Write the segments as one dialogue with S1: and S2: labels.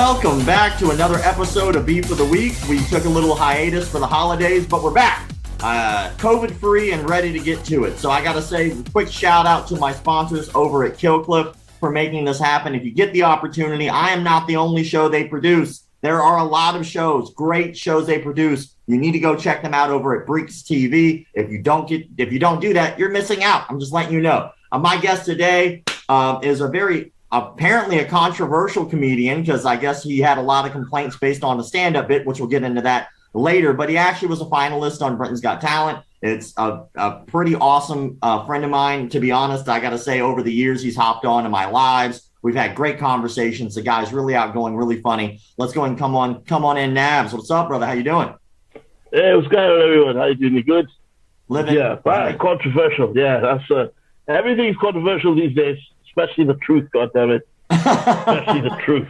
S1: Welcome back to another episode of Beef of the Week. We took a little hiatus for the holidays, but we're back. COVID-free and ready to get to it. So I got to say, quick shout out to my sponsors over at KillCliff for making this happen. If you get the opportunity, I am not the only show they produce. There are a lot of shows, great shows they produce. You need to go check them out over at Breaks TV. If you don't do that, you're missing out. I'm just letting you know. My guest today is apparently a controversial comedian, because I guess he had a lot of complaints based on the stand-up bit, which we'll get into that later. But he actually was a finalist on Britain's Got Talent. It's a pretty awesome friend of mine. To be honest, I got to say, over the years, he's hopped on in my lives. We've had great conversations. The guy's really outgoing, really funny. Let's go and come on in, Nabs. What's up, brother? How you doing?
S2: Hey, what's going on, everyone? How you doing? You good?
S1: Living.
S2: Yeah, right. Controversial. Yeah, that's everything's controversial these days, especially the truth. God damn it, especially the truth.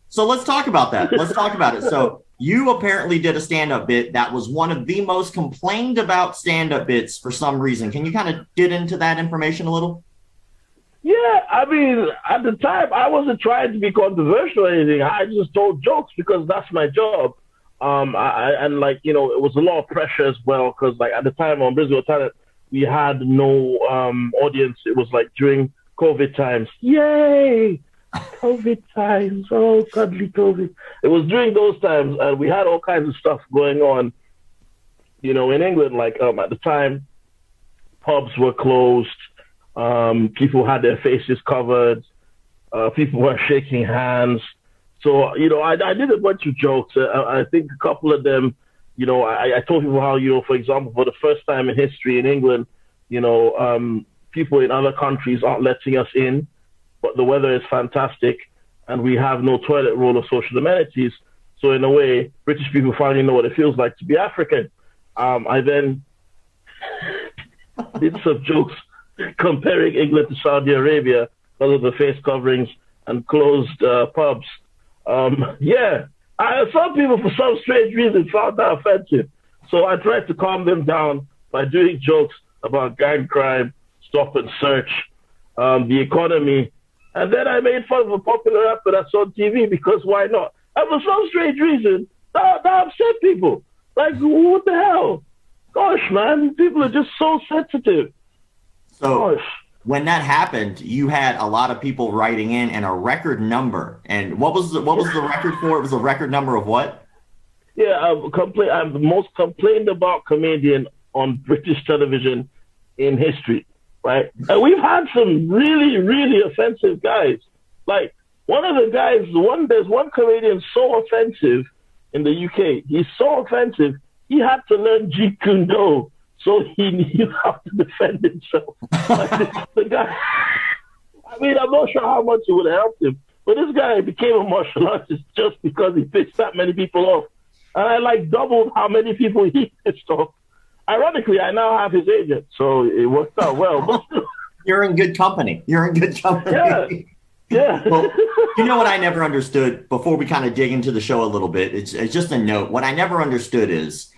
S1: So let's talk about that. Let's talk about it. So you apparently did a stand-up bit that was one of the most complained about stand-up bits for some reason. Can you kind of get into that information a little?
S2: Yeah, I mean, at the time, I wasn't trying to be controversial or anything. I just told jokes because that's my job. It was a lot of pressure as well, because like at the time on Brazil Talent, we had no audience. It was like during COVID times. Yay! COVID times. Oh, cuddly COVID. It was during those times, and we had all kinds of stuff going on, in England. Like at the time, pubs were closed. People had their faces covered. People were shaking hands. So, I did a bunch of jokes. I think a couple of them, I told people how, for example, for the first time in history in England, people in other countries aren't letting us in, but the weather is fantastic and we have no toilet roll or social amenities. So in a way, British people finally know what it feels like to be African. I then did some jokes comparing England to Saudi Arabia because of the face coverings and closed pubs. Some people, for some strange reason, found that offensive. So I tried to calm them down by doing jokes about gang crime, stop and search, the economy. And then I made fun of a popular rapper that's on TV, because why not? And for some strange reason, that upset people. Like, what the hell? Gosh, man, people are just so sensitive.
S1: So when that happened, you had a lot of people writing in and a record number. And what was the record for? It was a record number of what?
S2: Yeah, I'm the most complained about comedian on British television in history, right? And we've had some really, really offensive guys. Like one of the guys, there's one comedian so offensive in the UK. He's so offensive, he had to learn Jeet Kune Do. So he knew how to defend himself. The guy, I mean, I'm not sure how much it would have helped him, but this guy became a martial artist just because he pissed that many people off. And I doubled how many people he pissed off. Ironically, I now have his agent, so it worked out well.
S1: You're in good company.
S2: Yeah. Yeah.
S1: Well, you know what I never understood, before we kind of dig into the show a little bit, it's just a note. What I never understood is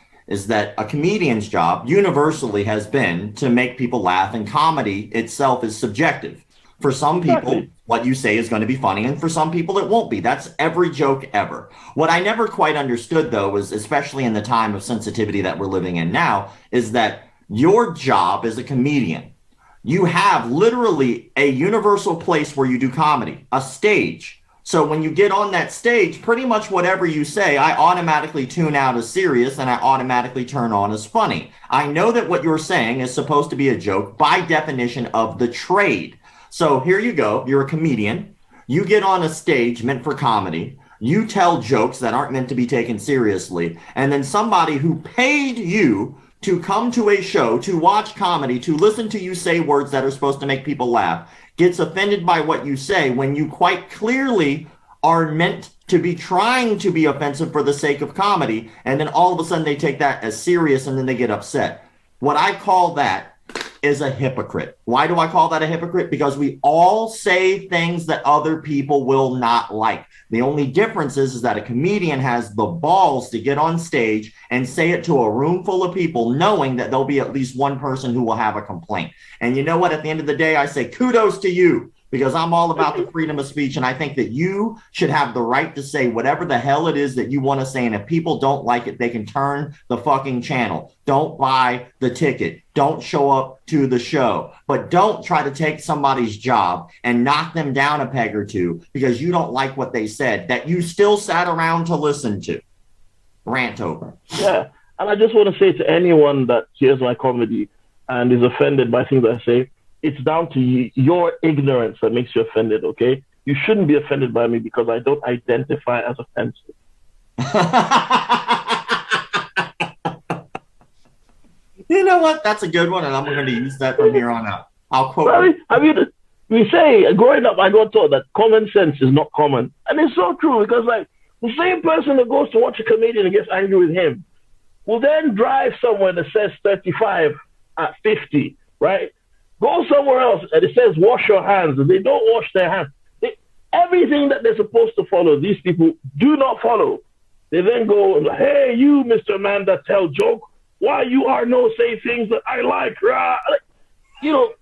S1: that a comedian's job universally has been to make people laugh, and comedy itself is subjective. For some people, what you say is going to be funny, and for some people it won't be. That's every joke ever. What I never quite understood, though, was, especially in the time of sensitivity that we're living in now, is that your job as a comedian, you have literally a universal place where you do comedy, a stage. So when you get on that stage, pretty much whatever you say, I automatically tune out as serious and I automatically turn on as funny. I know that what you're saying is supposed to be a joke by definition of the trade. So here you go. You're a comedian. You get on a stage meant for comedy. You tell jokes that aren't meant to be taken seriously. And then somebody who paid you to come to a show, to watch comedy, to listen to you say words that are supposed to make people laugh, gets offended by what you say when you quite clearly are meant to be trying to be offensive for the sake of comedy. And then all of a sudden they take that as serious and then they get upset. What I call that is a hypocrite. Why do I call that a hypocrite? Because we all say things that other people will not like. The only difference is that a comedian has the balls to get on stage and say it to a room full of people, knowing that there'll be at least one person who will have a complaint. And you know what? At the end of the day, I say kudos to you, because I'm all about the freedom of speech. And I think that you should have the right to say whatever the hell it is that you want to say. And if people don't like it, they can turn the fucking channel. Don't buy the ticket. Don't show up to the show. But don't try to take somebody's job and knock them down a peg or two because you don't like what they said that you still sat around to listen to. Rant over.
S2: Yeah. And I just want to say to anyone that hears my comedy and is offended by things I say, it's down to your ignorance that makes you offended, okay? You shouldn't be offended by me because I don't identify as offensive.
S1: You know what? That's a good one, and I'm going to use that from here on out. I'll quote.
S2: I mean, we say, growing up, I got taught that common sense is not common. And it's so true because, like, the same person that goes to watch a comedian and gets angry with him will then drive somewhere that says 35 at 50, right? Go somewhere else and it says wash your hands, and they don't wash their hands. Everything that they're supposed to follow, these people do not follow. They then go, hey, you, Mr. Man that tell joke, why you are no say things that I like. Rah. To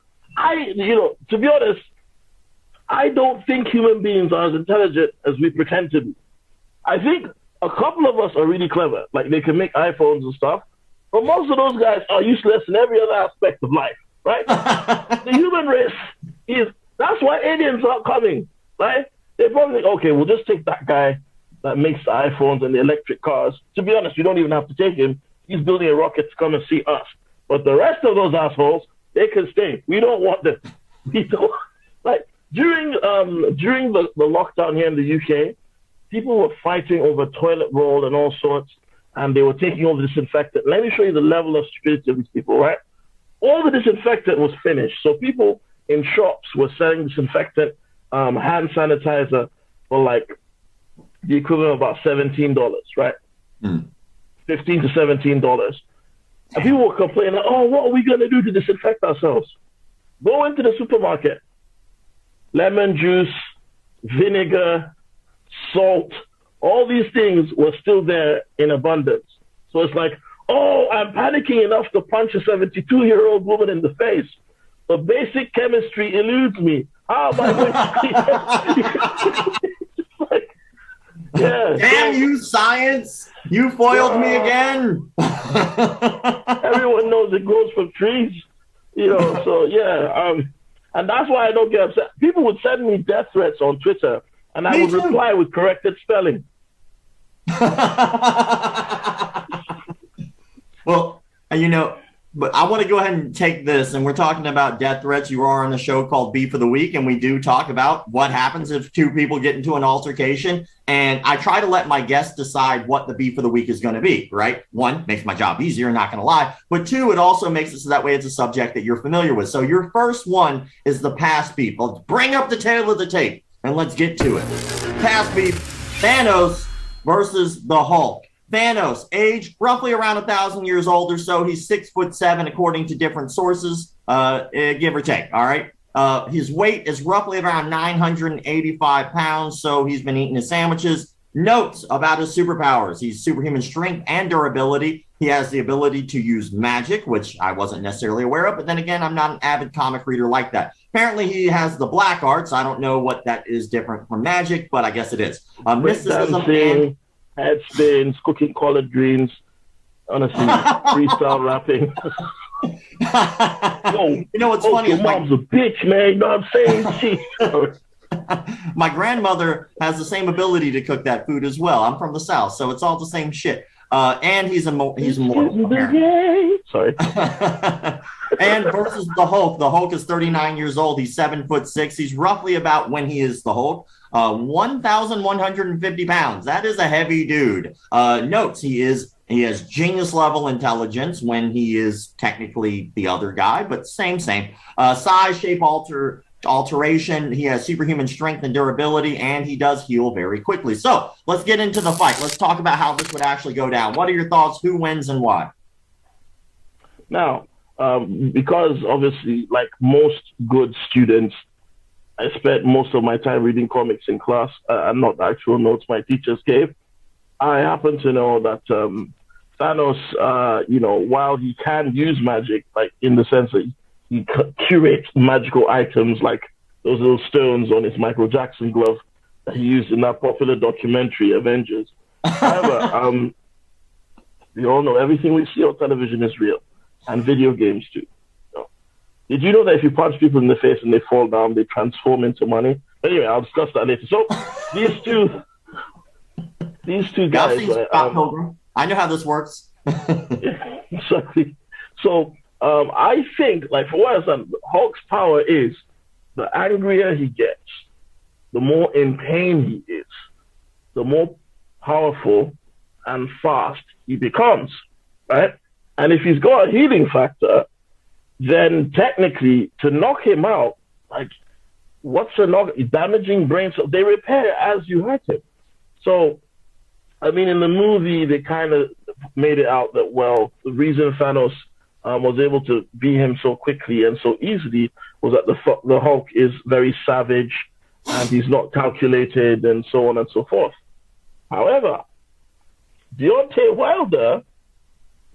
S2: be honest, I don't think human beings are as intelligent as we pretend to be. I think a couple of us are really clever. Like, they can make iPhones and stuff. But most of those guys are useless in every other aspect of life, right? The human race that's why aliens aren't coming, right? They probably think, okay, we'll just take that guy that makes the iPhones and the electric cars. To be honest, we don't even have to take him. He's building a rocket to come and see us. But the rest of those assholes, they can stay. We don't want them. We don't. Like, during the lockdown here in the UK, people were fighting over toilet roll and all sorts, and they were taking all the disinfectant. Let me show you the level of stupidity of these people, right? All the disinfectant was finished. So people in shops were selling disinfectant, hand sanitizer for like the equivalent of about $17, right? $15 to $17. And people were complaining, like, oh, what are we going to do to disinfect ourselves? Go into the supermarket. Lemon juice, vinegar, salt, all these things were still there in abundance. So it's like, oh, I'm panicking enough to punch a 72-year-old woman in the face. The basic chemistry eludes me. How am I going to It's like, yeah.
S1: Damn you, science! You foiled me again.
S2: Everyone knows it grows from trees, So yeah, and that's why I don't get upset. People would send me death threats on Twitter, and I would reply with corrected spelling.
S1: Well, but I want to go ahead and take this, and we're talking about death threats. You are on a show called Beef of the Week, and we do talk about what happens if two people get into an altercation. And I try to let my guests decide what the Beef of the Week is going to be, right? One, makes my job easier, not going to lie. But two, it also makes it so that way it's a subject that you're familiar with. So your first one is the past beef. Let's bring up the tail of the tape, and let's get to it. Past beef, Thanos versus the Hulk. Thanos, age roughly around 1,000 years old or so. He's 6'7", according to different sources, give or take. All right. His weight is roughly around 985 pounds. So he's been eating his sandwiches. Notes about his superpowers: he's superhuman strength and durability. He has the ability to use magic, which I wasn't necessarily aware of. But then again, I'm not an avid comic reader like that. Apparently, he has the black arts. I don't know what that is different from magic, but I guess it is. Mysticism and
S2: head spins, cooking collard greens, honestly, freestyle rapping.
S1: What's funny?
S2: Your mom's a bitch, man. You know what I'm saying?
S1: My grandmother has the same ability to cook that food as well. I'm from the South, so it's all the same shit. And he's immortal.
S2: Sorry.
S1: And versus the Hulk. The Hulk is 39 years old. He's 7'6". He's roughly about, when he is the Hulk, 1,150 pounds. That is a heavy dude. Notes: he has genius level intelligence when he is technically the other guy, but same. Size, shape, alteration. He has superhuman strength and durability, and he does heal very quickly. So let's get into the fight. Let's talk about how this would actually go down. What are your thoughts? Who wins and why?
S2: Now, because obviously, like most good students, I spent most of my time reading comics in class and not the actual notes my teachers gave. I happen to know that Thanos, while he can use magic, like in the sense that he curates magical items like those little stones on his Michael Jackson glove that he used in that popular documentary, Avengers. However, we all know everything we see on television is real, and video games too. Did you know that if you punch people in the face and they fall down, they transform into money? Anyway, I'll discuss that later. So these two guys.
S1: I know how this works.
S2: Exactly. So I think, like, for what I understand, Hulk's power is the angrier he gets, the more in pain he is, the more powerful and fast he becomes, right? And if he's got a healing factor, then technically to knock him out, like, what's a knock? Damaging brain cells, they repair as you hurt him. So, I mean, in the movie, they kind of made it out that, well, the reason Thanos was able to beat him so quickly and so easily was that the Hulk is very savage and he's not calculated and so on and so forth. However, Deontay Wilder,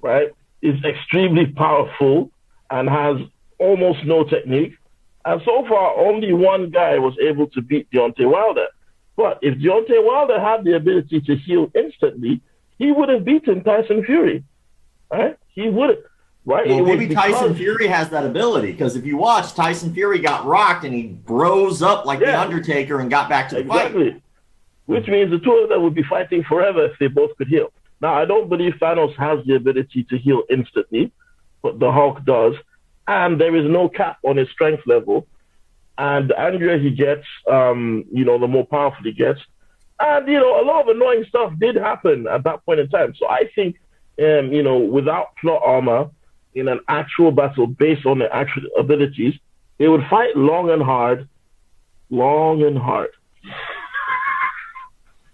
S2: right, is extremely powerful and has almost no technique. And so far, only one guy was able to beat Deontay Wilder. But if Deontay Wilder had the ability to heal instantly, he would have beaten Tyson Fury, right? He would have, right?
S1: Well, maybe Tyson Fury has that ability, because if you watch, Tyson Fury got rocked and he rose up like The Undertaker and got back to the fight.
S2: Which means the two of them would be fighting forever if they both could heal. Now, I don't believe Thanos has the ability to heal instantly, but the Hulk does. And there is no cap on his strength level. And the angrier he gets, the more powerful he gets. And, a lot of annoying stuff did happen at that point in time. So I think, without plot armor, in an actual battle based on their actual abilities, they would fight long and hard. Long and hard.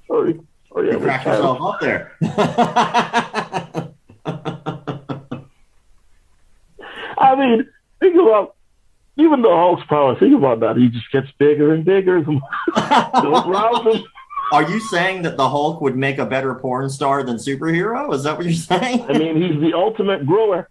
S2: Sorry.
S1: You cracked yourself up there.
S2: I mean, think about even the Hulk's power. Think about that. He just gets bigger and bigger.
S1: Are you saying that the Hulk would make a better porn star than superhero? Is that what you're saying?
S2: I mean, he's the ultimate grower.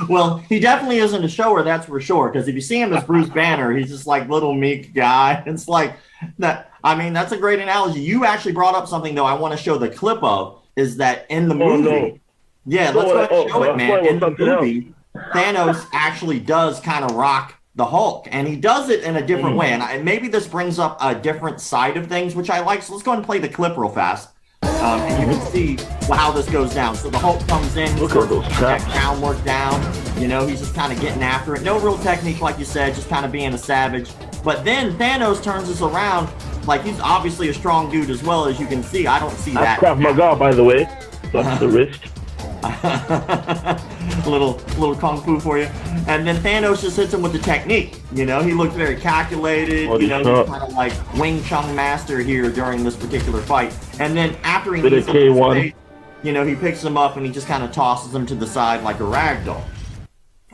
S1: Well, he definitely isn't a shower, that's for sure. Because if you see him as Bruce Banner, he's just like little meek guy. It's like that. I mean, that's a great analogy. You actually brought up something though. I want to show the clip of is that in the movie. Yeah, let's go ahead and show it, man. In the movie, Thanos actually does kind of rock the Hulk, and he does it in a different way. And maybe this brings up a different side of things, which I like. So let's go ahead and play the clip real fast. And you can see how this goes down. So the Hulk comes in, downward down. He's just kind of getting after it. No real technique, like you said, just kind of being a savage. But then Thanos turns us around. Like, he's obviously a strong dude as well, as you can see. I don't see that.
S2: Krav Maga, by the way. That's the wrist.
S1: little kung fu for you. And then Thanos just hits him with the technique. He looked very calculated. He's kind of like Wing Chun master here during this particular fight. And then after he hits him, he picks him up and he just kind of tosses him to the side like a rag doll.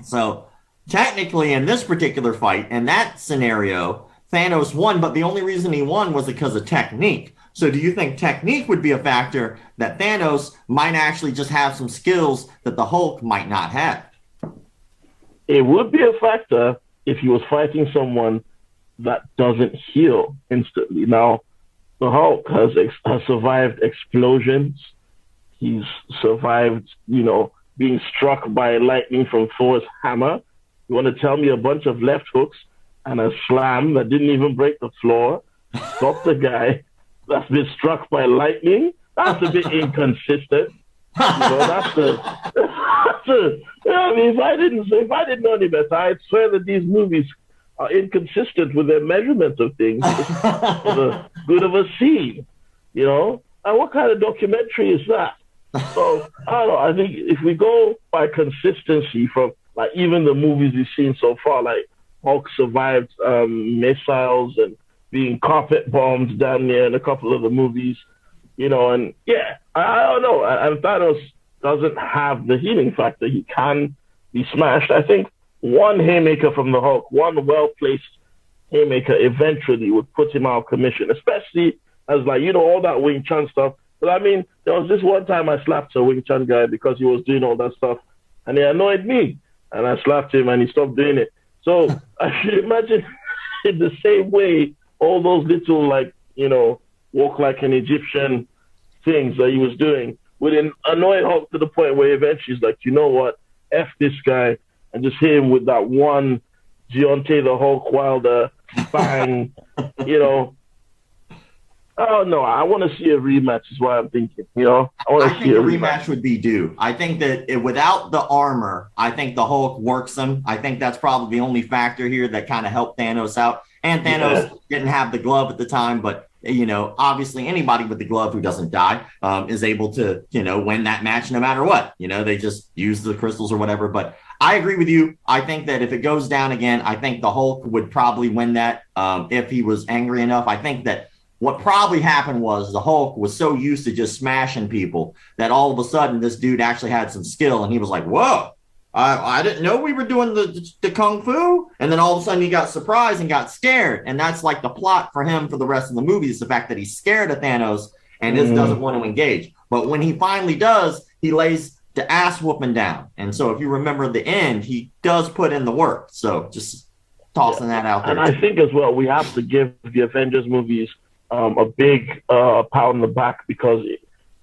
S1: So technically, in this particular fight, in that scenario, Thanos won, but the only reason he won was because of technique. So do you think technique would be a factor that Thanos might actually just have some skills that the Hulk might not have?
S2: It would be a factor if he was fighting someone that doesn't heal instantly. Now, the Hulk has survived explosions. He's survived, being struck by lightning from Thor's hammer. You want to tell me a bunch of left hooks and a slam that didn't even break the floor? Stop the guy that's been struck by lightning? That's a bit inconsistent. If I didn't know any better, I'd swear that these movies are inconsistent with their measurement of things for the good of a scene. And what kind of documentary is that? So I don't know. I think if we go by consistency from like even the movies we've seen so far, like Hulk survived missiles and being carpet bombed down there in a couple of the movies, and I don't know. And Thanos doesn't have the healing factor. He can be smashed. I think one haymaker from the Hulk, one well-placed haymaker eventually would put him out of commission, especially as all that Wing Chun stuff. But I mean, there was this one time I slapped a Wing Chun guy because he was doing all that stuff and he annoyed me and I slapped him and he stopped doing it. So I should imagine in the same way, all those little walk like an Egyptian things that he was doing would annoy Hulk to the point where eventually he's like, you know what, F this guy, and just hit him with that one Deontay the Hulk Wilder bang, Oh no, I want to see a rematch is what I'm thinking. I want to see a
S1: rematch would be due. I think that without the armor, I think the Hulk works him. I think that's probably the only factor here that kind of helped Thanos out. And Thanos didn't have the glove at the time, but obviously anybody with the glove who doesn't die is able to, win that match no matter what. They just use the crystals or whatever. But I agree with you. I think that if it goes down again, I think the Hulk would probably win that if he was angry enough. I think that what probably happened was the Hulk was so used to just smashing people that all of a sudden this dude actually had some skill and he was like, whoa, I didn't know we were doing the Kung Fu. And then all of a sudden he got surprised and got scared. And that's like the plot for him for the rest of the movie is the fact that he's scared of Thanos and doesn't want to engage. But when he finally does, he lays the ass whooping down. And so if you remember the end, he does put in the work. So just tossing that out there.
S2: And I think as well, we have to give the Avengers movies a big pat on the back because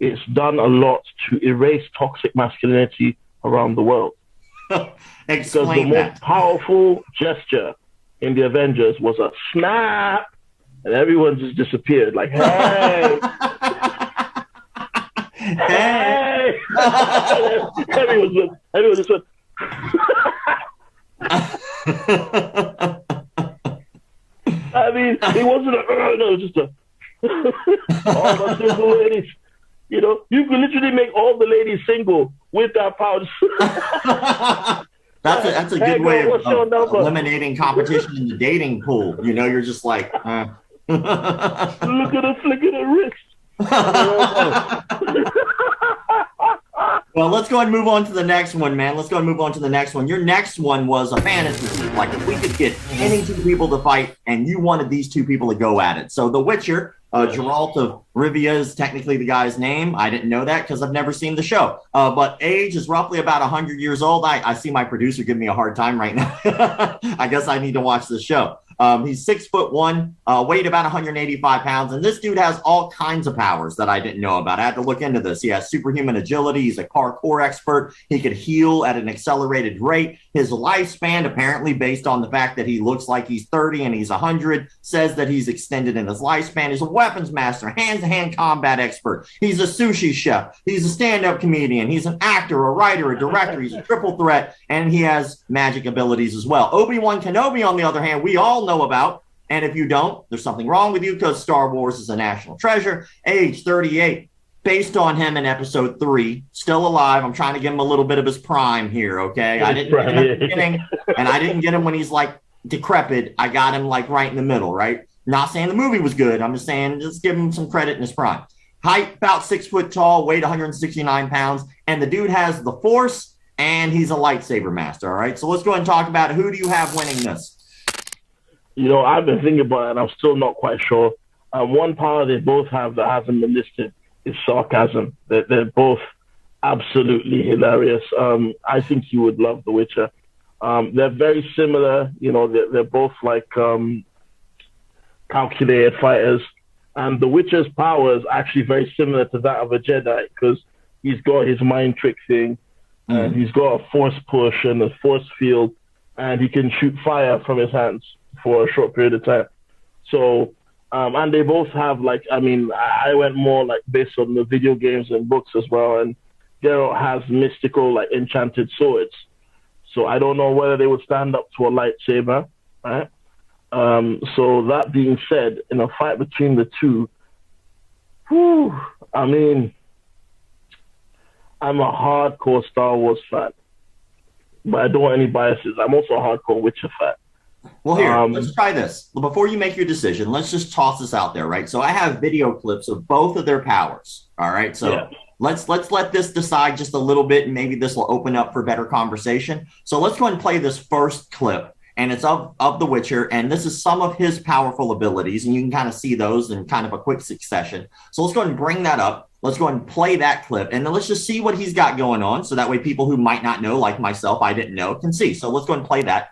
S2: it's done a lot to erase toxic masculinity around the world. Because the most powerful gesture in the Avengers was a snap, and everyone just disappeared. Like, hey, hey, everyone just went. I mean, it wasn't no, it was just all the single ladies. You can literally make all the ladies single with that pouch.
S1: That's a good way of eliminating competition in the dating pool. You're just like,
S2: look at her flicking her wrist.
S1: Well, let's go ahead and move on to the next one, man. Let's go and move on to the next one. Your next one was a fantasy. Like, if we could get any two people to fight, and you wanted these two people to go at it. So, The Witcher, Geralt of Rivia is technically the guy's name. I didn't know that because I've never seen the show. But age is roughly about 100 years old. I see my producer giving me a hard time right now. I guess I need to watch this show. He's 6'1", weighed about 185 pounds. And this dude has all kinds of powers that I didn't know about. I had to look into this. He has superhuman agility. He's a parkour expert. He could heal at an accelerated rate. His lifespan, apparently based on the fact that he looks like he's 30 and he's 100, says that he's extended in his lifespan. He's a weapons master, hand-to-hand combat expert. He's a sushi chef. He's a stand-up comedian. He's an actor, a writer, a director. He's a triple threat, and he has magic abilities as well. Obi-Wan Kenobi, on the other hand, we all know about, and if you don't, there's something wrong with you because Star Wars is a national treasure. Age 38. Based on him in episode 3, still alive. I'm trying to give him a little bit of his prime here, okay? I didn't get him at the beginning, and I didn't get him when he's like decrepit. I got him like right in the middle, right? Not saying the movie was good. I'm just saying just give him some credit in his prime. Height, about 6 foot tall, weight 169 pounds, and the dude has the Force, and he's a lightsaber master, all right? So let's go ahead and talk about it. Who do you have winning this?
S2: I've been thinking about it, and I'm still not quite sure. One power they both have that hasn't been listed is sarcasm. They're both absolutely hilarious. I think you would love The Witcher. They're very similar. They're both like calculated fighters. And The Witcher's power is actually very similar to that of a Jedi because he's got his mind trick thing, and he's got a force push and a force field, and he can shoot fire from his hands for a short period of time. So, and they both have I went more like based on the video games and books as well. And Geralt has mystical, like enchanted swords. So I don't know whether they would stand up to a lightsaber, right? So that being said, in a fight between the two, I'm a hardcore Star Wars fan, but I don't want any biases. I'm also a hardcore Witcher fan.
S1: Well, here, let's try this. Before you make your decision, let's just toss this out there, right? So I have video clips of both of their powers, all right? So let's let this decide just a little bit, and maybe this will open up for better conversation. So let's go ahead and play this first clip, and it's of The Witcher, and this is some of his powerful abilities, and you can kind of see those in kind of a quick succession. So let's go ahead and bring that up. Let's go ahead and play that clip, and then let's just see what he's got going on, so that way people who might not know, like myself, I didn't know, can see. So let's go ahead and play that.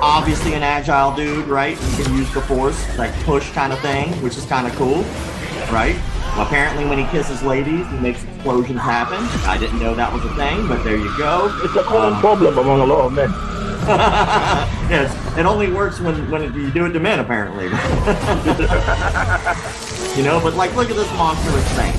S1: obviously an agile dude, right? He can use the force, like push kind of thing, which is kind of cool, right? Well, apparently when he kisses ladies, he makes explosions happen. I didn't know that was a thing, but there you go.
S2: It's a common problem among a lot of men.
S1: Yes, it only works when you do it to men, apparently. You know, but like, look at this monstrous thing.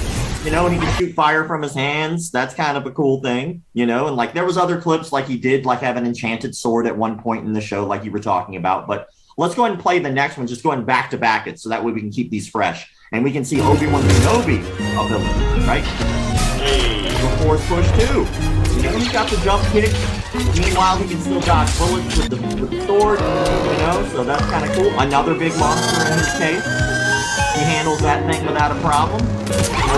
S1: You know, and he can shoot fire from his hands. That's kind of a cool thing, you know. And like, there was other clips, like he did, like have an enchanted sword at one point in the show, like you were talking about. But let's go ahead and play the next one, just going back to back it, so that way we can keep these fresh, and we can see Obi-Wan Kenobi ability, right? The force push too. You know, he's got the jump kick. Meanwhile, he can still dodge bullets with the sword. You know, so that's kind of cool. Another big monster in his case. He handles that thing without a problem. So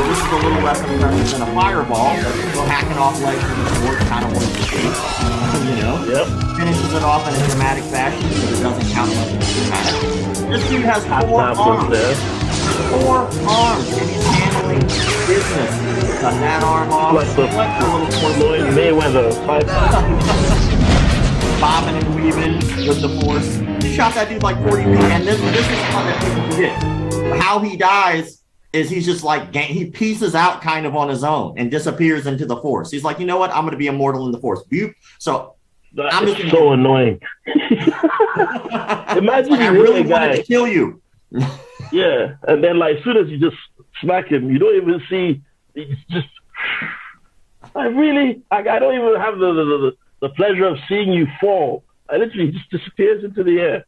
S1: this is a little less impressive than a fireball. So hacking off legs with the sword kind of wants to see. You know?
S2: Yep.
S1: Finishes it off in a dramatic fashion, so it doesn't count as dramatic. This dude has 4 arms. 4 arms, and he's handling business. Cut that arm off.
S2: Like the Floyd Mayweather fight.
S1: Bobbing and weaving with the force. He shot that dude like 40 feet, and this is one that people forget. How he dies is he's just like, he pieces out kind of on his own and disappears into the force. He's like, you know what? I'm going to be immortal in the force. So I'm just
S2: so annoying. Imagine
S1: like, I really wanted to kill you.
S2: Yeah, and then like as soon as you just smack him, you don't even see. It's just, I don't even have the pleasure of seeing you fall. I literally just disappears into the air.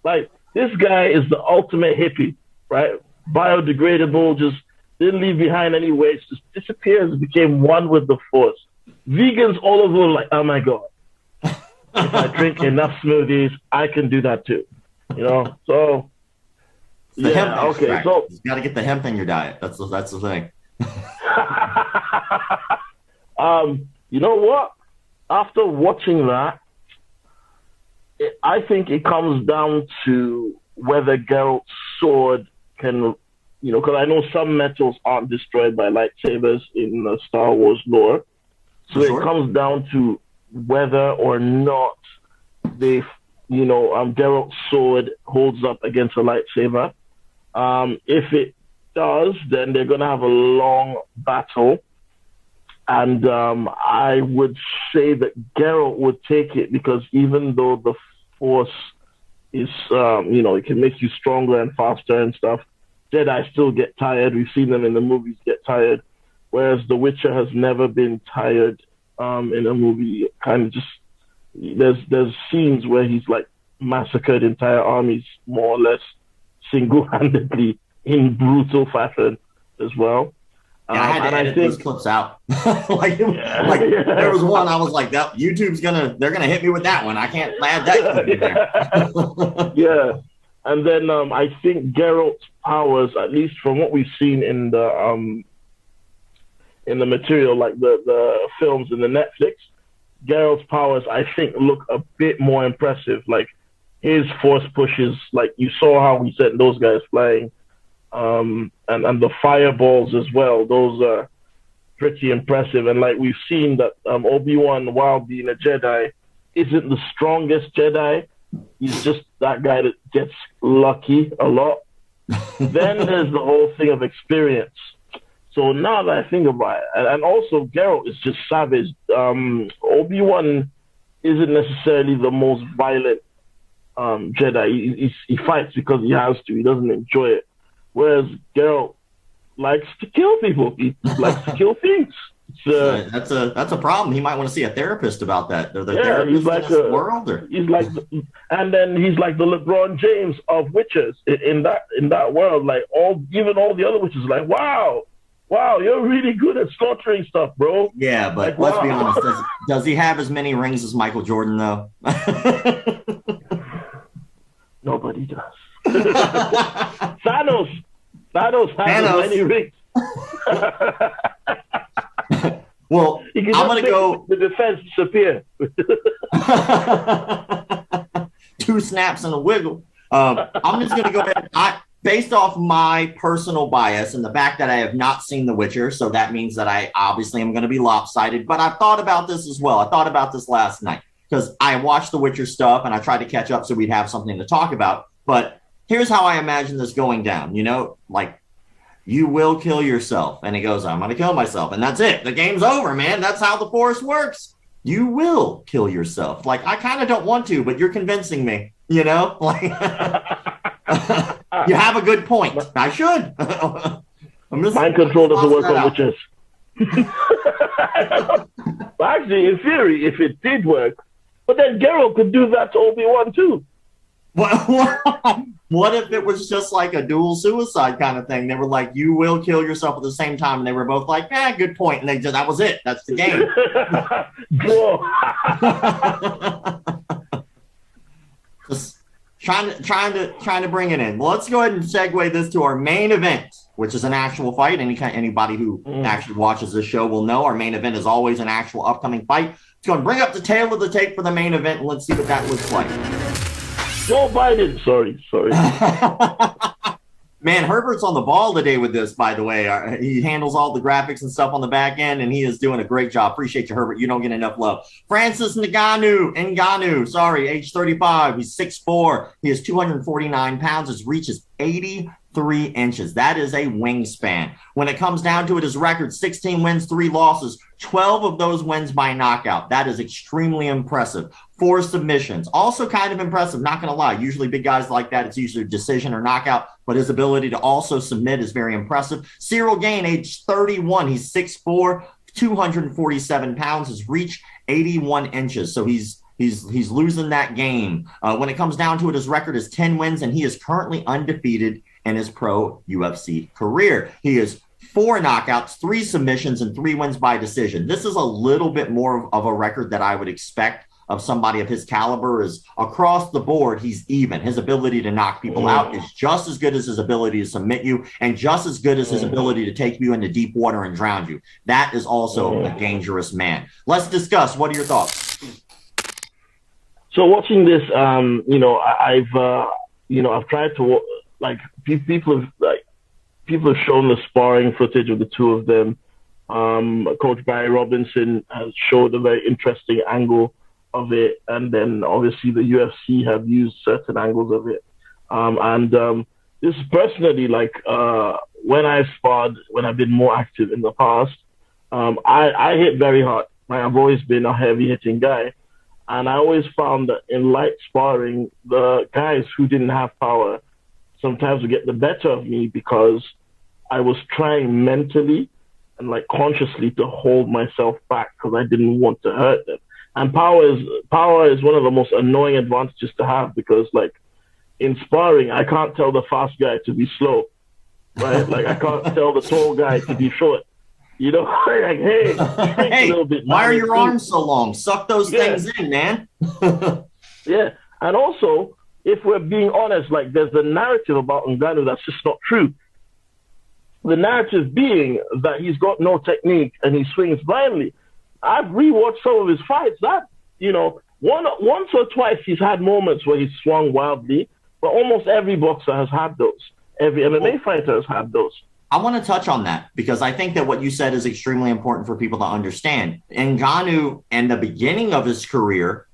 S2: Like, this guy is the ultimate hippie, right? Biodegradable, just didn't leave behind any waste, just disappears, became one with the force. Vegans all over like, oh my God. If I drink enough smoothies, I can do that too. You know? So
S1: the hemp extract. So you got to get the hemp in your diet. That's the thing.
S2: You know what? After watching that, I think it comes down to whether Geralt's sword can, you know, because I know some metals aren't destroyed by lightsabers in the Star Wars lore. So it comes down to whether or not they, you know, Geralt's sword holds up against a lightsaber. If it does, then they're going to have a long battle. And I would say that Geralt would take it, because even though the force is, you know, it can make you stronger and faster and stuff, Jedi still get tired. We've seen them in the movies get tired. Whereas The Witcher has never been tired in a movie. Kind of just, there's scenes where he's like massacred entire armies more or less single-handedly in brutal fashion as well.
S1: Yeah, I had to edit those clips out. There was one I was like, that YouTube's they're gonna hit me with that one. I can't add that clip in there.
S2: Yeah. And then I think Geralt's powers, at least from what we've seen in the material, like the films and the Netflix, Geralt's powers I think look a bit more impressive. Like his force pushes, like you saw how he sent those guys flying. And the fireballs as well, those are pretty impressive. And like we've seen that Obi-Wan, while being a Jedi, isn't the strongest Jedi. He's just that guy that gets lucky a lot. Then there's the whole thing of experience. So now that I think about it, and also Geralt is just savage. Obi-Wan isn't necessarily the most violent Jedi. He fights because he has to. He doesn't enjoy it. Whereas Geralt likes to kill people. He likes to kill things.
S1: That's a problem. He might want to see a therapist about that.
S2: He's like and then he's like the LeBron James of witches in that world. Like even all the other witches, like wow, you're really good at slaughtering stuff, bro.
S1: Yeah, but let's be honest. Does he have as many rings as Michael Jordan though?
S2: Nobody does. Thanos has many rings.
S1: Well, I'm going to go.
S2: The defense disappear.
S1: 2 snaps and a wiggle. I'm just going to go ahead. Based off my personal bias and the fact that I have not seen The Witcher, so that means that I obviously am going to be lopsided. But I've thought about this as well. I thought about this last night. because I watched the Witcher stuff and I tried to catch up so we'd have something to talk about. But here's how I imagine this going down, like you will kill yourself. And he goes, I'm going to kill myself. And that's it. The game's over, man. That's how the Force works. You will kill yourself. Like, I kind of don't want to, but you're convincing me, like you have a good point. I should.
S2: Mind control doesn't work on witches. Actually, in theory, if it did work, but then Geralt could do that to Obi-Wan too.
S1: What if it was just like a dual suicide kind of thing? They were like, you will kill yourself at the same time. And they were both like, good point. And that was it. That's the game. Just trying to bring it in. Well, let's go ahead and segue this to our main event, which is an actual fight. Anybody who actually watches this show will know our main event is always an actual upcoming fight. Let's go and bring up the tail of the tape for the main event, and let's see what that looks like.
S2: Joe Biden. Sorry.
S1: Man, Herbert's on the ball today with this, by the way. He handles all the graphics and stuff on the back end, and he is doing a great job. Appreciate you, Herbert. You don't get enough love. Francis Ngannou, age 35. He's 6'4". He is 249 pounds. His reach is 83 inches. That is a wingspan. When it comes down to it, his record, 16 wins, 3 losses, 12 of those wins by knockout. That is extremely impressive. 4 submissions. Also kind of impressive, not going to lie. Usually big guys like that, it's usually a decision or knockout, but his ability to also submit is very impressive. Ciryl Gane, age 31. He's 6'4", 247 pounds. His reach, 81 inches. So he's losing that game. When it comes down to it, his record is 10 wins, and he is currently undefeated in his pro UFC career. He is 4 knockouts, 3 submissions, and 3 wins by decision. This is a little bit more of a record that I would expect of somebody of his caliber. Is across the board, he's even. His ability to knock people out is just as good as his ability to submit you, and just as good as his ability to take you into deep water and drown you. That is also a dangerous man. Let's discuss. What are your thoughts?
S2: So watching this, I've tried to people have shown the sparring footage of the two of them. Coach Barry Robinson has showed a very interesting angle of it, and then obviously the UFC have used certain angles of it. This is personally when I've sparred, when I've been more active in the past, I hit very hard. Right? I've always been a heavy hitting guy, and I always found that in light sparring, the guys who didn't have power sometimes would get the better of me because I was trying mentally and consciously to hold myself back because I didn't want to hurt them. And power is one of the most annoying advantages to have because in sparring, I can't tell the fast guy to be slow, right? I can't tell the tall guy to be short. Hey, a little bit.
S1: Why are your arms so long? Suck those things in, man.
S2: Yeah. And also, if we're being honest, there's the narrative about Ngannou that's just not true. The narrative being that he's got no technique and he swings blindly. I've rewatched some of his fights. Once or twice he's had moments where he's swung wildly, but almost every boxer has had those. Every MMA fighter has had those.
S1: I want to touch on that because I think that what you said is extremely important for people to understand. Ngannou, in the beginning of his career,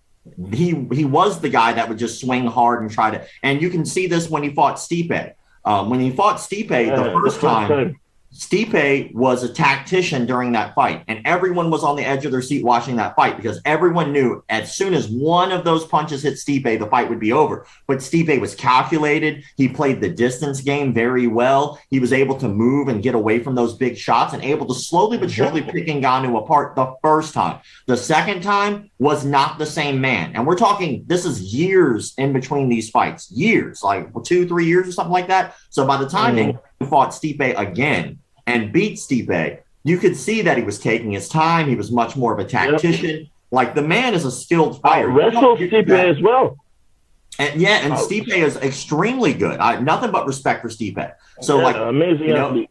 S1: he was the guy that would just swing hard and try to. And you can see this when he fought Stipe. When he fought Stipe the first time, Stipe was a tactician during that fight, and everyone was on the edge of their seat watching that fight because everyone knew as soon as one of those punches hit Stipe, the fight would be over. But Stipe was calculated. He played the distance game very well. He was able to move and get away from those big shots and able to slowly but surely pick Ngannou apart the first time. The second time was not the same man. And we're talking, this is years in between these fights, years, 2-3 years or something like that. So by the time he fought Stipe again and beat Stipe, you could see that he was taking his time. He was much more of a tactician. The man is a skilled fighter.
S2: Wrestled Stipe as well.
S1: And Stipe is extremely good. Nothing but respect for Stipe. So
S2: amazing athlete.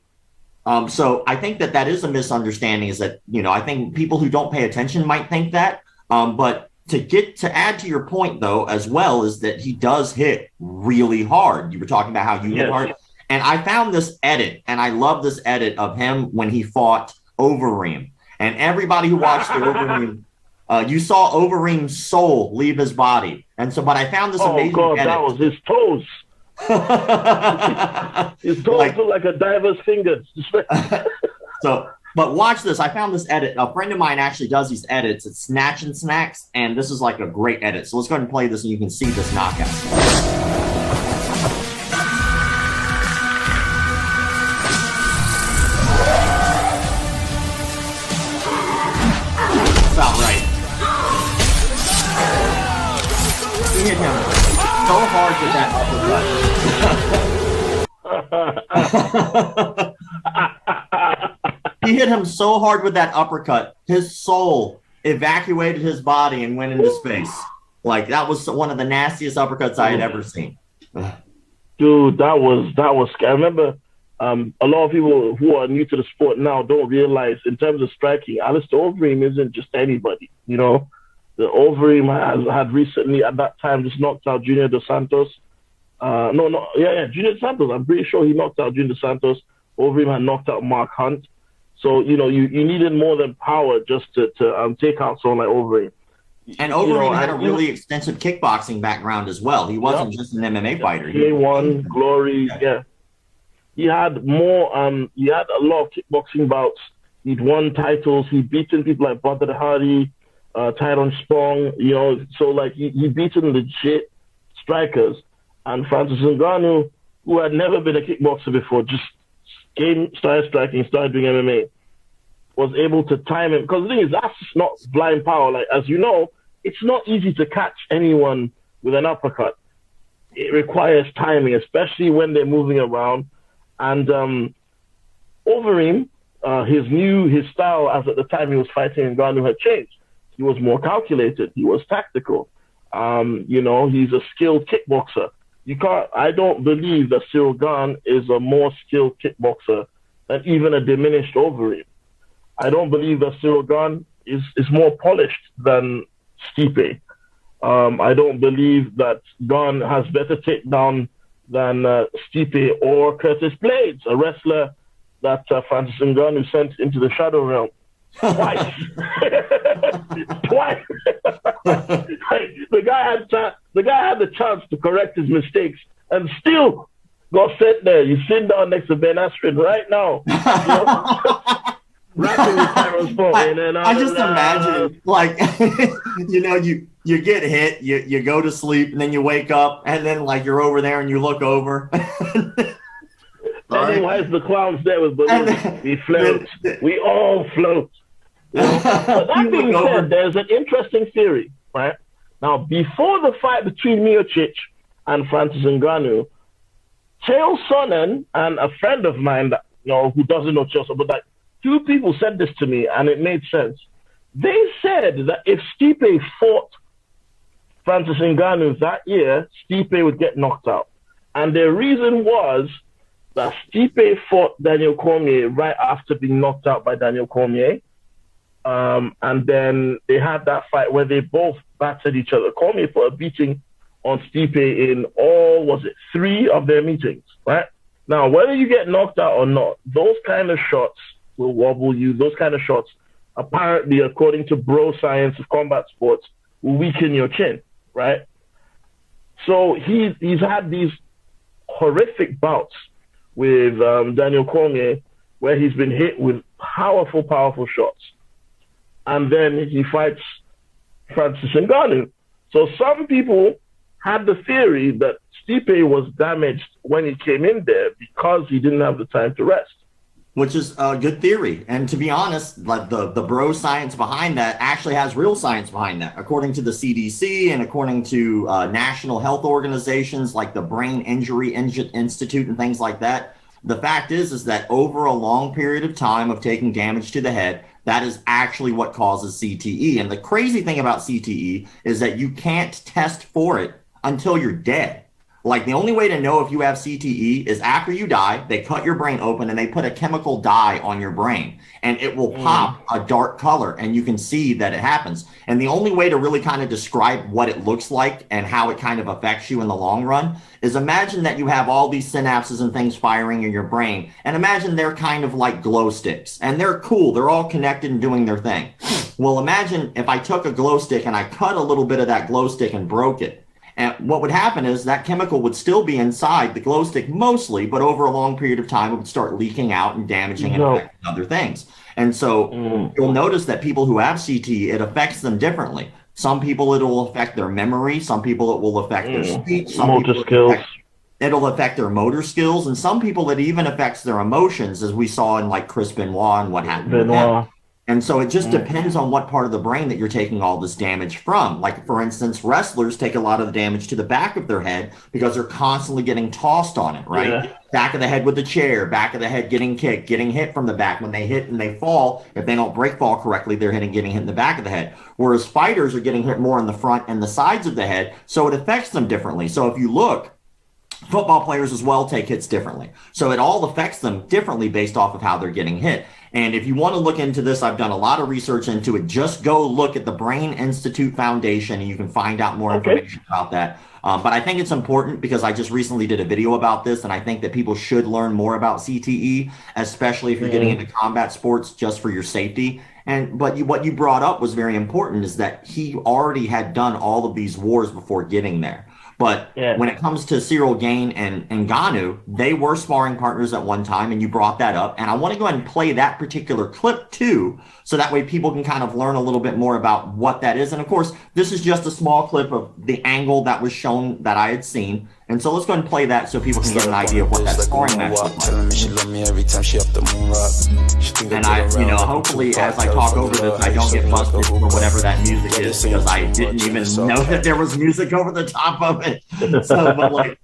S1: So I think that is a misunderstanding is that, I think people who don't pay attention might think that. But to add to your point, though, as well, is that he does hit really hard. You were talking about how you hit hard. And I found this edit, and I love this edit of him when he fought Overeem. And everybody who watched the Overeem, You saw Overeem's soul leave his body. And so, but I found this amazing
S2: God,
S1: edit.
S2: that was his toes. His toes look like a diver's fingers.
S1: So, but watch this. I found this edit. A friend of mine actually does these edits. It's Snatch and Snacks, and this is like a great edit. So let's go ahead and play this, and you can see this knockout. About right. He hit him so hard with that uppercut. He hit him so hard with that uppercut, his soul evacuated his body and went into space. Like, that was one of the nastiest uppercuts I had ever seen.
S2: Dude, that was scary. I remember a lot of people who are new to the sport now don't realize, in terms of striking, Alistair Overeem isn't just anybody. You know, the Overeem had recently, at that time, just knocked out Junior Dos Santos. Junior Dos Santos. I'm pretty sure he knocked out Junior Dos Santos. Overeem had knocked out Mark Hunt. So, you know, you needed more than power just to take out someone like Overeem.
S1: And Overeem had a really extensive kickboxing background as well. He wasn't just an MMA fighter.
S2: He won Glory, He had more. He had a lot of kickboxing bouts. He'd won titles. He'd beaten people like Badr Hari, Tyrone Spong. You know, so like he beaten legit strikers. And Francis Ngannou, who had never been a kickboxer before, just started striking, started doing MMA, was able to time him. Because the thing is, that's not blind power. Like, as you know, it's not easy to catch anyone with an uppercut. It requires timing, especially when they're moving around. And Overeem, his style, as at the time he was fighting Ngannou, had changed. He was more calculated. He was tactical. You know, he's a skilled kickboxer. I don't believe that Ciryl Gane is a more skilled kickboxer than even a diminished Overeem. I don't believe that Ciryl Gane is more polished than Stipe. I don't believe that Gane has better takedown than Stipe or Curtis Blades, a wrestler that Francis Ngannou sent into the Shadow Realm twice. Twice. The guy had the chance to correct his mistakes and still got sent there. You sit down next to Ben Askren right now. You know? Rapping with Tyrone Spong.
S1: I just imagine, like, you know, you get hit, you go to sleep, and then you wake up, and then, like, you're over there, and you look over.
S2: And why is the clowns there with balloons? We float. We all float. You know? But that being said, there's an interesting theory, right? Now, before the fight between Miocic and Francis Ngannou, Chael Sonnen and a friend of mine that, you know, who doesn't know Chael, but like, two people said this to me, and it made sense. They said that if Stipe fought Francis Ngannou that year, Stipe would get knocked out. And their reason was that Stipe fought Daniel Cormier right after being knocked out by Daniel Cormier. And then they had that fight where they both battered each other. Cormier put a beating on Stipe in all, 3 of their meetings, right? Now, whether you get knocked out or not, those kind of shots will wobble you. Those kind of shots, apparently, according to bro science of combat sports, will weaken your chin, right? So he's had these horrific bouts with Daniel Cormier where he's been hit with powerful shots. And then he fights Francis Ngannou. So some people had the theory that Stipe was damaged when he came in there because he didn't have the time to rest.
S1: Which is a good theory. And to be honest, like the bro science behind that actually has real science behind that. According to the CDC and according to national health organizations like the Brain Injury Institute and things like that, the fact is that over a long period of time of taking damage to the head, that is actually what causes CTE. And the crazy thing about CTE is that you can't test for it until you're dead. Like, the only way to know if you have CTE is after you die, they cut your brain open and they put a chemical dye on your brain, and it will pop a dark color, and you can see that it happens. And the only way to really kind of describe what it looks like and how it kind of affects you in the long run is imagine that you have all these synapses and things firing in your brain, and imagine they're kind of like glow sticks, and they're cool. They're all connected and doing their thing. Well, imagine if I took a glow stick and I cut a little bit of that glow stick and broke it. And what would happen is that chemical would still be inside the glow stick mostly, but over a long period of time, it would start leaking out and damaging and affecting other things. And so you'll notice that people who have CTE, it affects them differently. Some people, it will affect their memory. Some people, it will affect their speech. Some
S2: motor
S1: people,
S2: skills.
S1: It'll affect their motor skills. And some people, it even affects their emotions, as we saw in like Chris Benoit and what happened with him. And so it just depends on what part of the brain that you're taking all this damage from. Like, for instance, wrestlers take a lot of the damage to the back of their head because they're constantly getting tossed on it, right? Yeah. Back of the head with the chair, back of the head getting kicked, getting hit from the back. When they hit and they fall, if they don't break fall correctly, they're getting hit in the back of the head. Whereas fighters are getting hit more in the front and the sides of the head, so it affects them differently. So if you look, football players as well take hits differently. So it all affects them differently based off of how they're getting hit. And if you want to look into this, I've done a lot of research into it. Just go look at the Brain Institute Foundation, and you can find out more information about that. But I think it's important because I just recently did a video about this, and I think that people should learn more about CTE, especially if you're getting into combat sports, just for your safety. But what you brought up was very important, is that he already had done all of these wars before getting there. But when it comes to Ciryl Gane and Ngannou, they were sparring partners at one time, and you brought that up. And I want to go ahead and play that particular clip too, so that way people can kind of learn a little bit more about what that is. And of course, this is just a small clip of the angle that was shown that I had seen. And so let's go ahead and play that so people can get an idea of what that sparring match looks like. And I, hopefully as I talk over this, I don't get busted for whatever that music is, because I didn't even know that there was music over the top of it. So, but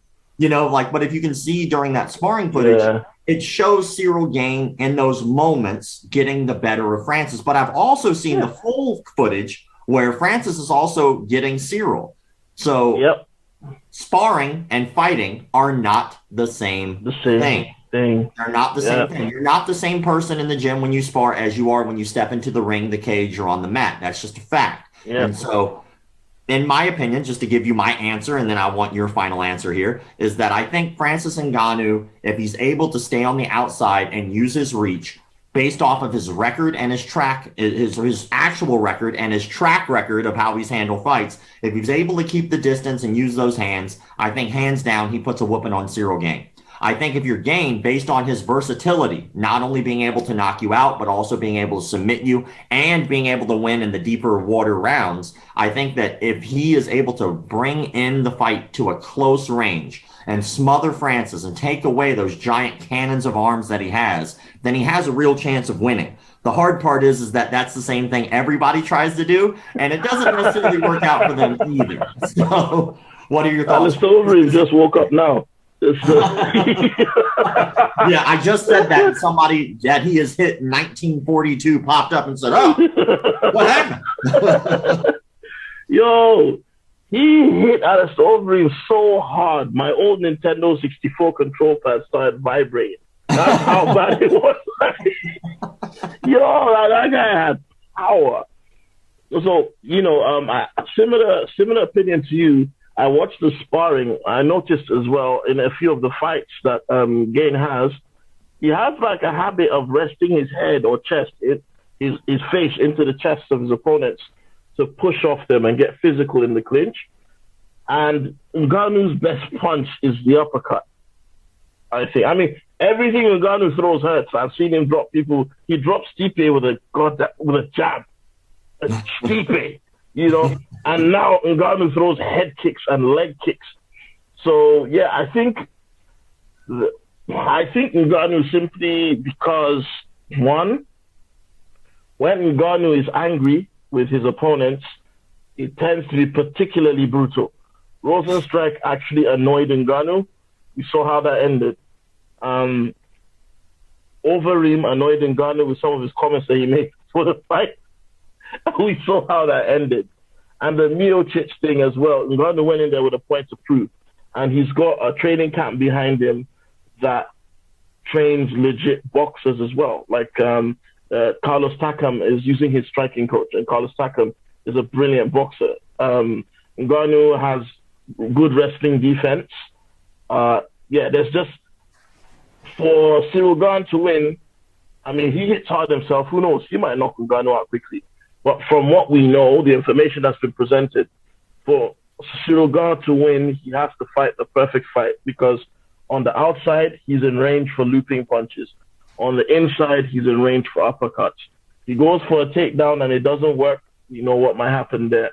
S1: but if you can see during that sparring footage, it shows Ciryl Gane in those moments getting the better of Francis. But I've also seen the full footage where Francis is also getting Ciryl. So sparring and fighting are not the same thing. They're not the same thing. You're not the same person in the gym when you spar as you are when you step into the ring, the cage, or on the mat. That's just a fact. And so, in my opinion, just to give you my answer, and then I want your final answer here, is that I think Francis Ngannou, if he's able to stay on the outside and use his reach, based off of his record and his actual record and his track record of how he's handled fights, if he's able to keep the distance and use those hands, I think hands down he puts a whooping on Ciryl Gane. I think if you're Gane, based on his versatility, not only being able to knock you out, but also being able to submit you and being able to win in the deeper water rounds, I think that if he is able to bring in the fight to a close range and smother Francis and take away those giant cannons of arms that he has, then he has a real chance of winning. The hard part is that that's the same thing everybody tries to do, and it doesn't necessarily work out for them either. So what are your thoughts?
S2: Alistair just woke up now.
S1: Yeah, I just said that. Somebody that he has hit in 1942 popped up and said, "Oh, what happened?"
S2: Yo, he hit Alistair so hard. My old Nintendo 64 control pad started vibrating. That's how bad it was. Yo, that guy had power. So similar opinion to you. I watched the sparring. I noticed as well in a few of the fights that Gane has, he has like a habit of resting his head or chest, his face into the chests of his opponents to push off them and get physical in the clinch. And Ngannou's best punch is the uppercut, I think. I mean, everything Ngannou throws hurts. I've seen him drop people. He dropped Stipe with a jab. Stipe. And now Ngannou throws head kicks and leg kicks. So yeah, I think Ngannou, simply because, one, when Ngannou is angry with his opponents, it tends to be particularly brutal. Rosenstrike actually annoyed Ngannou. We saw how that ended. Overeem annoyed Ngannou with some of his comments that he made for the fight. We saw how that ended. And the Miocic thing as well. Ngannou went in there with a point to prove. and he's got a training camp behind him that trains legit boxers as well. Like Carlos Takam is using his striking coach, and Carlos Takam is a brilliant boxer. Ngannou has good wrestling defense. There's just, for Ciryl Gane to win, I mean, he hits hard himself. Who knows? He might knock Ngannou out quickly. But from what we know, the information that's been presented, for Ciryl Gane to win, he has to fight the perfect fight, because on the outside, he's in range for looping punches. On the inside, he's in range for uppercuts. He goes for a takedown and it doesn't work. You know what might happen there.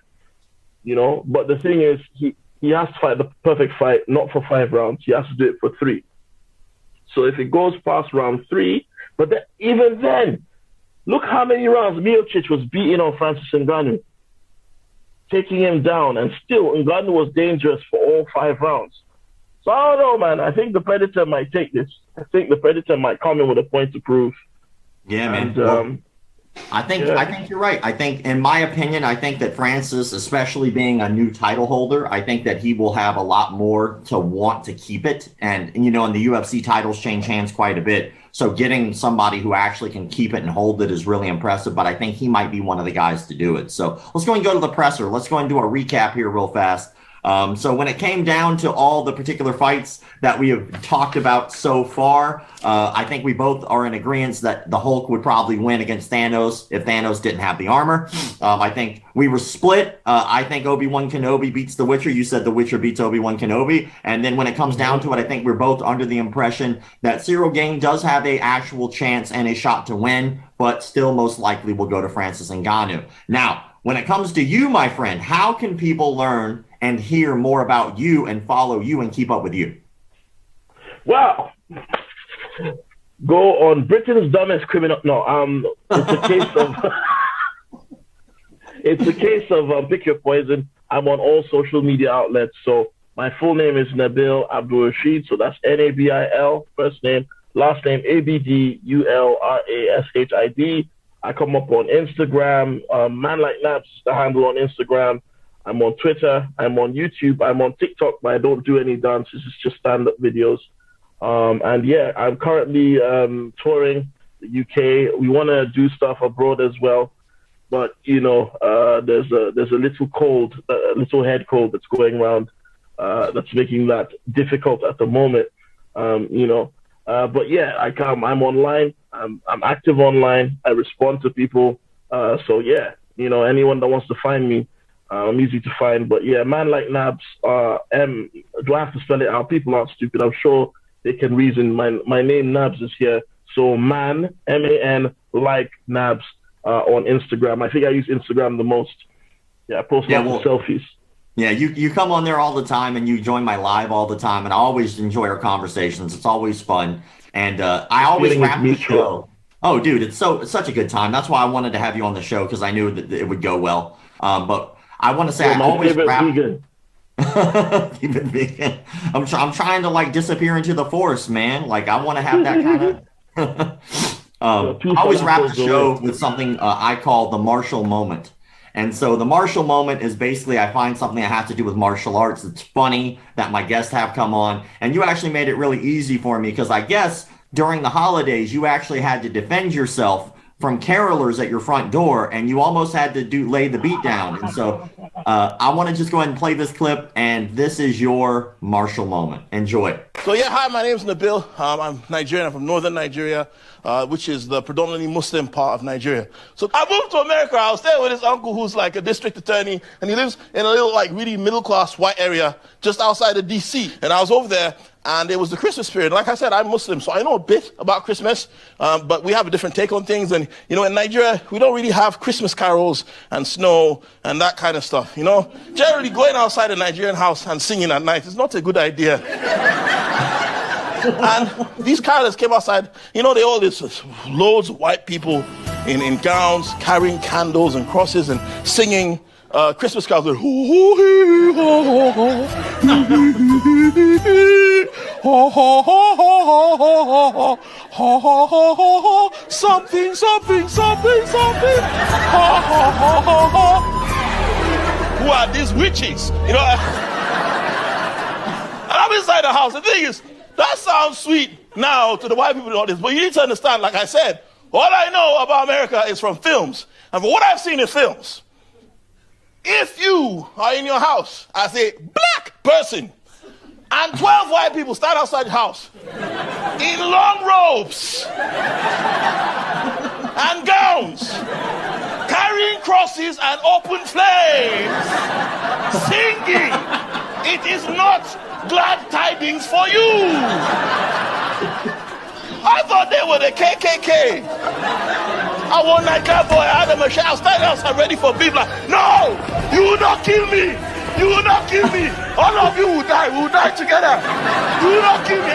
S2: You know, but the thing is, he has to fight the perfect fight, not for 5 rounds. He has to do it for 3. So if it goes past round 3, but even then, look how many rounds Miocic was beating on Francis Ngannou, taking him down, and still Ngannou was dangerous for all 5 rounds. So I don't know, man. I think the Predator might take this. I think the Predator might come in with a point to prove.
S1: Yeah, man. I think you're right. I think, in my opinion, I think that Francis, especially being a new title holder, I think that he will have a lot more to want to keep it. And you know, in the UFC, titles change hands quite a bit. So getting somebody who actually can keep it and hold it is really impressive. But I think he might be one of the guys to do it. So let's go and go to the presser. Let's go and do a recap here real fast. So when it came down to all the particular fights that we have talked about so far, I think we both are in agreement that the Hulk would probably win against Thanos if Thanos didn't have the armor. I think we were split. I think Obi-Wan Kenobi beats The Witcher. You said The Witcher beats Obi-Wan Kenobi. And then when it comes down to it, I think we're both under the impression that Ciryl Gane does have a actual chance and a shot to win, but still most likely will go to Francis Ngannou. Now, when it comes to you, my friend, how can people learn and hear more about you and follow you and keep up with you?
S2: Well, go on Britain's Dumbest Criminal. No, it's a case of it's a case of pick your poison. I'm on all social media outlets. So my full name is Nabil Abdul Rashid. So that's Nabil, first name, last name Abdulrashid. I come up on Instagram. Man Like Naps is the handle on Instagram. I'm on Twitter. I'm on YouTube. I'm on TikTok, but I don't do any dances. It's just stand-up videos. And yeah, I'm currently touring the UK. We want to do stuff abroad as well, but you know, there's a little head cold that's going around that's making that difficult at the moment. But yeah, I'm online. I'm active online. I respond to people. So yeah, you know, anyone that wants to find me, I'm easy to find. But yeah, Man Like Nabs. Do I have to spell it out? People aren't stupid. I'm sure they can reason. My name Nabs is here. So Man, M-A-N, like Nabs on Instagram. I think I use Instagram the most. Yeah, I post lots of selfies.
S1: Yeah, you come on there all the time and you join my live all the time, and I always enjoy our conversations. It's always fun. And I always wrap the show. Oh, dude, it's such a good time. That's why I wanted to have you on the show, because I knew that it would go well. But I want to say I always wrap. Even vegan. I'm trying to like disappear into the forest, man. Like I want to have that kind of. I always wrap the show with something I call the martial moment. And so the martial moment is basically I find something that has to do with martial arts. It's funny that my guests have come on, and you actually made it really easy for me, because I guess during the holidays you actually had to defend yourself from carolers at your front door, and you almost had to lay the beat down. And so I want to just go ahead and play this clip, and this is your martial moment. Enjoy.
S3: So yeah, hi, my name is Nabil. I'm Nigerian. I'm from northern Nigeria, which is the predominantly Muslim part of Nigeria. So I moved to America. I was there with his uncle, who's like a district attorney, and he lives in a little like really middle-class white area just outside of DC. And I was over there, and it was the Christmas period. Like I said, I'm Muslim, so I know a bit about Christmas, but we have a different take on things. And, you know, in Nigeria, we don't really have Christmas carols and snow and that kind of stuff, you know. Generally, going outside a Nigerian house and singing at night is not a good idea. And these carolers came outside, you know, there's loads of white people in gowns, carrying candles and crosses and singing Christmas carols. Something, something, something, something. Who are these witches? You know, inside the house. The thing is, that sounds sweet now to the white people in the audience, but you need to understand, like I said, all I know about America is from films. And from what I've seen in films, if you are in your house as a black person and 12 white people stand outside the house in long robes and gowns, carrying crosses and open flames, singing, it is not glad tidings for you. I thought they were the KKK. I want that cowboy, I had a machine, I was standing outside ready for beef, like, no, you will not kill me. You will not kill me. All of you will die. We will die together. You will not kill me.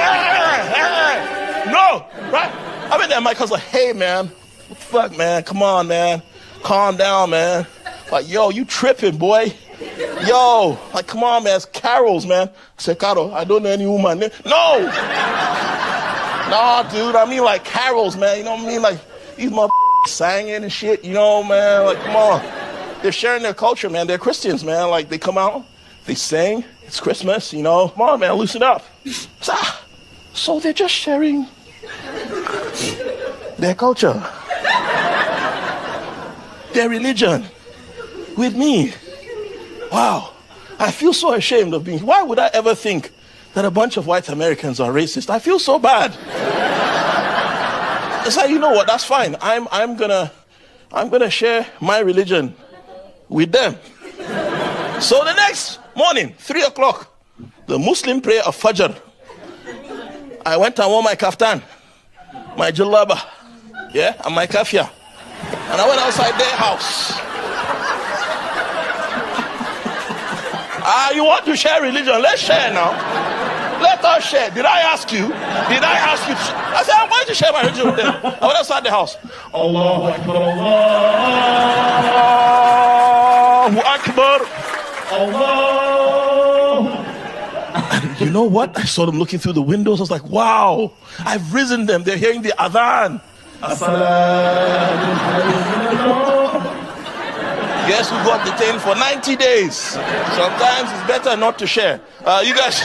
S3: No, right? I mean, that my cousin like, hey, man, what the fuck, man? Come on, man. Calm down, man. Like, yo, you tripping, boy. Yo, like, come on, man. It's carols, man. I said, Carol, I don't know any woman. No. Nah, dude. I mean, like, carols, man. You know what I mean? Like, these motherfuckers singing and shit. You know, man. Like, come on. They're sharing their culture, man. They're Christians, man. Like, they come out, they sing. It's Christmas, you know. Come on, man, loosen up. So they're just sharing their culture, their religion with me. Wow. I feel so ashamed of being. Why would I ever think that a bunch of white Americans are racist? I feel so bad. It's like, you know what? That's fine. I'm gonna share my religion with them. So the next morning, 3 o'clock, the Muslim prayer of Fajr, I went and wore my kaftan, my jalaba, yeah, and my kafia, and I went outside their house. You want to share religion? Let's share now. Let us share. Did I ask you? I said, I'm going to share my religion with them. I went outside the house. Allahu Akbar, Allahu Akbar, Allah. You know what? I saw them looking through the windows. I was like, wow, I've risen them. They're hearing the adhan. Guess who got detained for 90 days? Sometimes it's better not to share. You guys...